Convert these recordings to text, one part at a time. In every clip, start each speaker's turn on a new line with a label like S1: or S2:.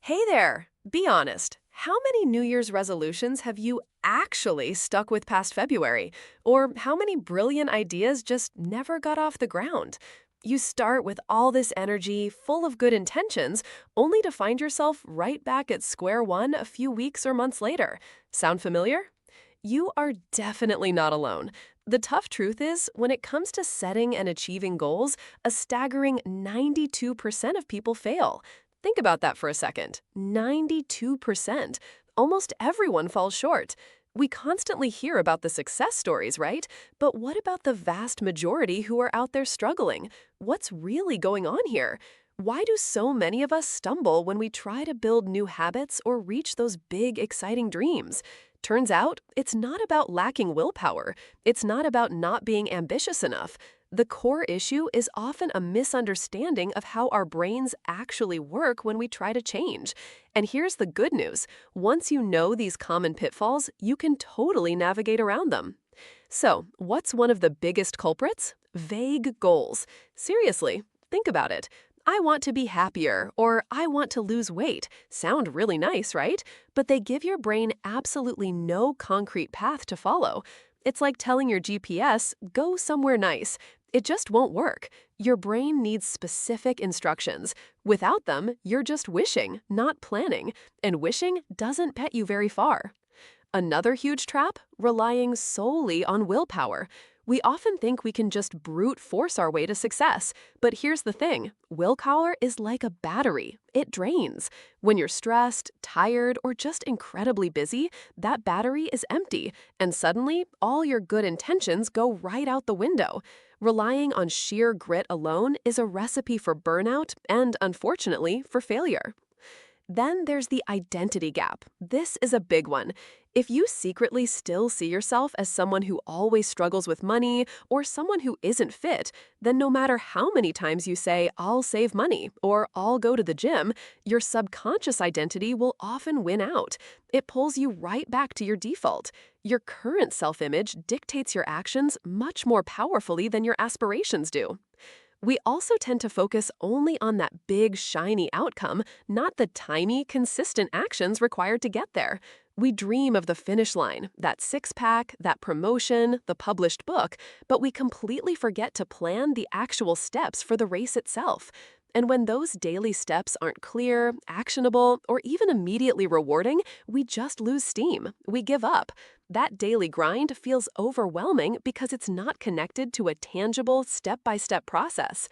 S1: Hey there! Be honest. How many New Year's resolutions have you actually stuck with past February? Or how many brilliant ideas just never got off the ground? You start with all this energy, full of good intentions, only to find yourself right back at square one a few weeks or months later. Sound familiar? You are definitely not alone. The tough truth is, when it comes to setting and achieving goals, a staggering 92% of people fail. Think about that for a second. 92%. Almost everyone falls short. We constantly hear about the success stories, right? But what about the vast majority who are out there struggling? What's really going on here? Why do so many of us stumble when we try to build new habits or reach those big, exciting dreams? Turns out, it's not about lacking willpower. It's not about not being ambitious enough. The core issue is often a misunderstanding of how our brains actually work when we try to change. And here's the good news. once you know these common pitfalls, you can totally navigate around them. So, what's one of the biggest culprits? Vague goals. Seriously, think about it. I want to be happier, or I want to lose weight. Sound really nice, right? But they give your brain absolutely no concrete path to follow. It's like telling your GPS, go somewhere nice. It just won't work. Your brain needs specific instructions. Without them, you're just wishing, not planning. And wishing doesn't get you very far. Another huge trap? Relying solely on willpower. We often think we can just brute force our way to success. But here's the thing. Willpower is like a battery. It drains. When you're stressed, tired, or just incredibly busy, that battery is empty, and suddenly, all your good intentions go right out the window. Relying on sheer grit alone is a recipe for burnout and, unfortunately, for failure. Then there's the identity gap. This is a big one. If you secretly still see yourself as someone who always struggles with money or someone who isn't fit, then no matter how many times you say, I'll save money or I'll go to the gym, your subconscious identity will often win out. It pulls you right back to your default. Your current self-image dictates your actions much more powerfully than your aspirations do. We also tend to focus only on that big, shiny outcome, not the tiny, consistent actions required to get there. We dream of the finish line, that six-pack, that promotion, the published book, but we completely forget to plan the actual steps for the race itself. And when those daily steps aren't clear, actionable, or even immediately rewarding, we just lose steam. We give up. That daily grind feels overwhelming because it's not connected to a tangible, step-by-step process.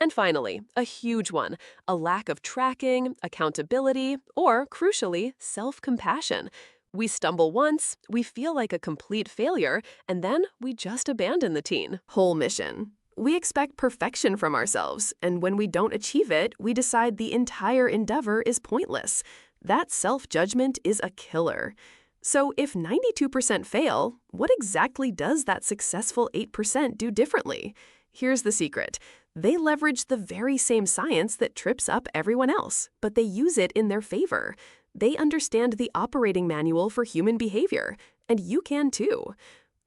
S1: And finally, a huge one, a lack of tracking, accountability, or, crucially, self-compassion. We stumble once, we feel like a complete failure, and then we just abandon the whole mission. We expect perfection from ourselves, and when we don't achieve it, we decide the entire endeavor is pointless. That self-judgment is a killer. So if 92% fail, what exactly does that successful 8% do differently? Here's the secret. They leverage the very same science that trips up everyone else, but they use it in their favor. They understand the operating manual for human behavior, and you can too.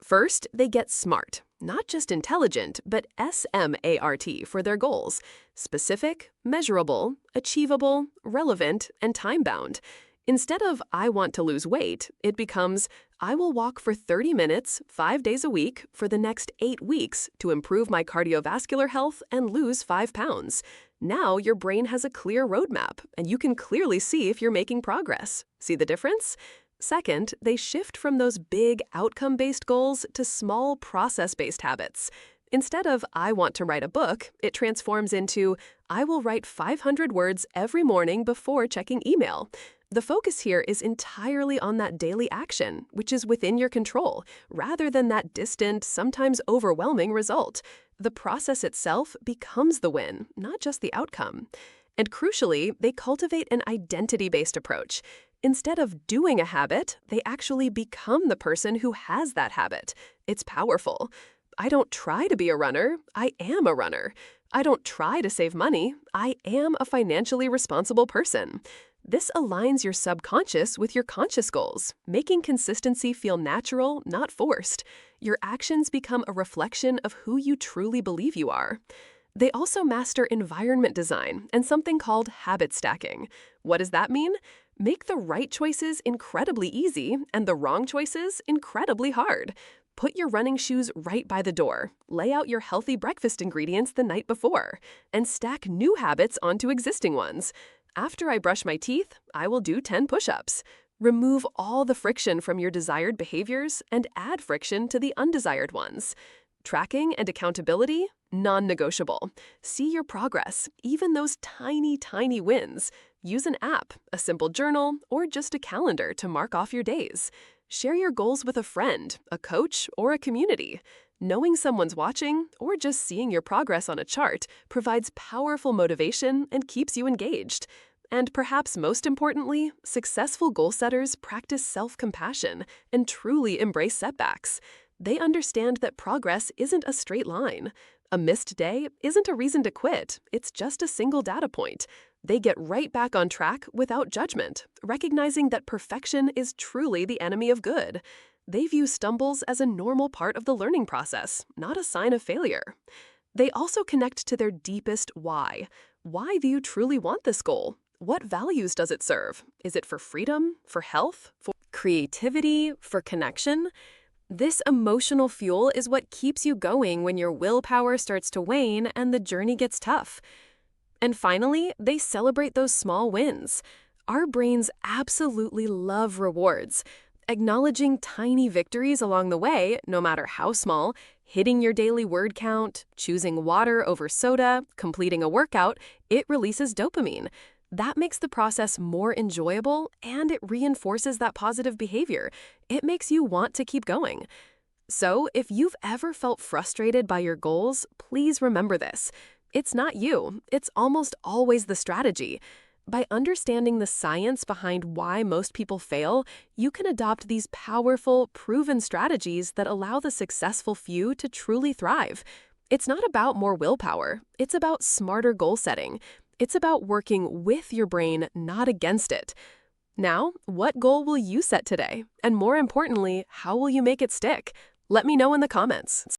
S1: First, they get smart. Not just intelligent, but SMART for their goals. Specific, measurable, achievable, relevant, and time-bound. Instead of, I want to lose weight, it becomes, I will walk for 30 minutes, 5 days a week, for the next 8 weeks to improve my cardiovascular health and lose 5 pounds. Now your brain has a clear roadmap, and you can clearly see if you're making progress. See the difference? Second, they shift from those big outcome-based goals to small process-based habits. Instead of, I want to write a book, it transforms into, I will write 500 words every morning before checking email. The focus here is entirely on that daily action, which is within your control, rather than that distant, sometimes overwhelming result. The process itself becomes the win, not just the outcome. And crucially, they cultivate an identity-based approach. Instead of doing a habit, they actually become the person who has that habit. It's powerful. I don't try to be a runner, I am a runner. I don't try to save money, I am a financially responsible person. This aligns your subconscious with your conscious goals, making consistency feel natural, not forced. Your actions become a reflection of who you truly believe you are. They also master environment design and something called habit stacking. What does that mean? Make the right choices incredibly easy and the wrong choices incredibly hard. Put your running shoes right by the door, lay out your healthy breakfast ingredients the night before, and stack new habits onto existing ones. After I brush my teeth, I will do 10 push-ups. Remove all the friction from your desired behaviors and add friction to the undesired ones. Tracking and accountability, non-negotiable. See your progress, even those tiny wins. Use an app, a simple journal, or just a calendar to mark off your days. Share your goals with a friend, a coach, or a community. Knowing someone's watching, or just seeing your progress on a chart, provides powerful motivation and keeps you engaged. And perhaps most importantly, successful goal setters practice self-compassion and truly embrace setbacks. They understand that progress isn't a straight line. A missed day isn't a reason to quit, it's just a single data point. They get right back on track without judgment, recognizing that perfection is truly the enemy of good. They view stumbles as a normal part of the learning process, not a sign of failure. They also connect to their deepest why. Why do you truly want this goal? What values does it serve? Is it for freedom, for health, for creativity, for connection? This emotional fuel is what keeps you going when your willpower starts to wane and the journey gets tough. And finally, they celebrate those small wins. Our brains absolutely love rewards. Acknowledging tiny victories along the way, no matter how small, hitting your daily word count, choosing water over soda, completing a workout, it releases dopamine. That makes the process more enjoyable and it reinforces that positive behavior. It makes you want to keep going. So, if you've ever felt frustrated by your goals, please remember this. It's not you, it's almost always the strategy. By understanding the science behind why most people fail, you can adopt these powerful, proven strategies that allow the successful few to truly thrive. It's not about more willpower, it's about smarter goal setting. It's about working with your brain, not against it. Now, what goal will you set today? And more importantly, how will you make it stick? Let me know in the comments.